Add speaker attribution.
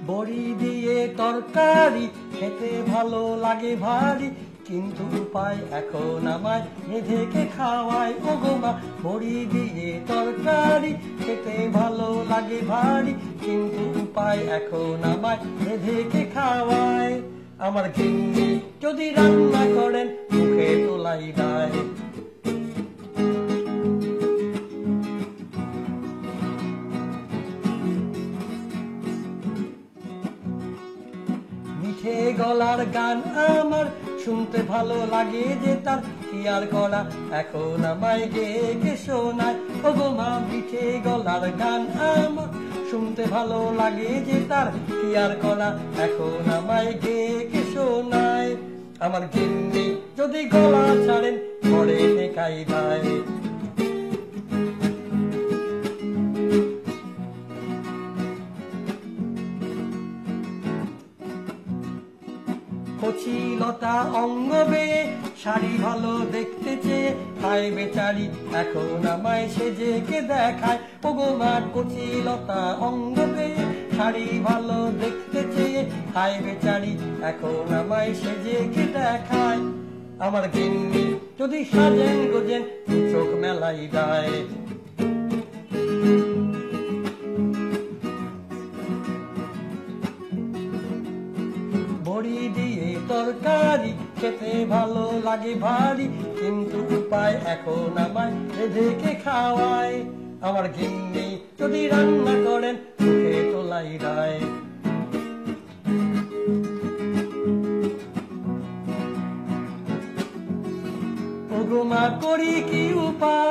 Speaker 1: বড়ি দিয়ে তরকারি খেতে ভালো লাগে ভারী, কিন্তু উপায় এখন আমায় রেঁধেকে খাওয়ায় ওগো মা। বড়ি দিয়ে তরকারি খেতে ভালো লাগে ভারী, কিন্তু উপায় এখন আমায় রেঁধেকে খাওয়ায়। আমার গিন্নি যদি রান্না করেন মুখে তোলাই দেয়। মিঠে গলার গান আমার শুনতে ভালো লাগে যে তার, কি আর করা এখন আমায় গেয়ে শোনায় ওগো মা। মিঠে গলার গান আমার শুনতে ভালো লাগে যে তার, কি আর করা এখন আমায় গেয়ে শোনায়। আমার গিন্নি যদি গলা ছাড়েন পরে টেকাই ভাই। কচি লতা অঙ্গ বেয়ে শাড়ি ভালো দেখতে চেয়ে হায় বেচারি এখন আমায় সেজেকে দেখায় ওগো মা। কচি লতা অঙ্গ বেয়ে শাড়ি ভালো দেখতে চেয়ে হায় বেচারি এখন আমায় সেজেকে দেখায়। আমার গিন্নি যদি সাজেন গোজেন চোখ মেলাই দেয়। বড়ি দিয়ে তরকারি খেতে ভালো লাগে ভারী, কিন্তু উপায় এখন আমায় রেঁধেকে খাওয়ায়। আমার গিন্নি যদি রান্না করেন মুখে তোলাই দেয়। ওগো মা করি কি উপায়।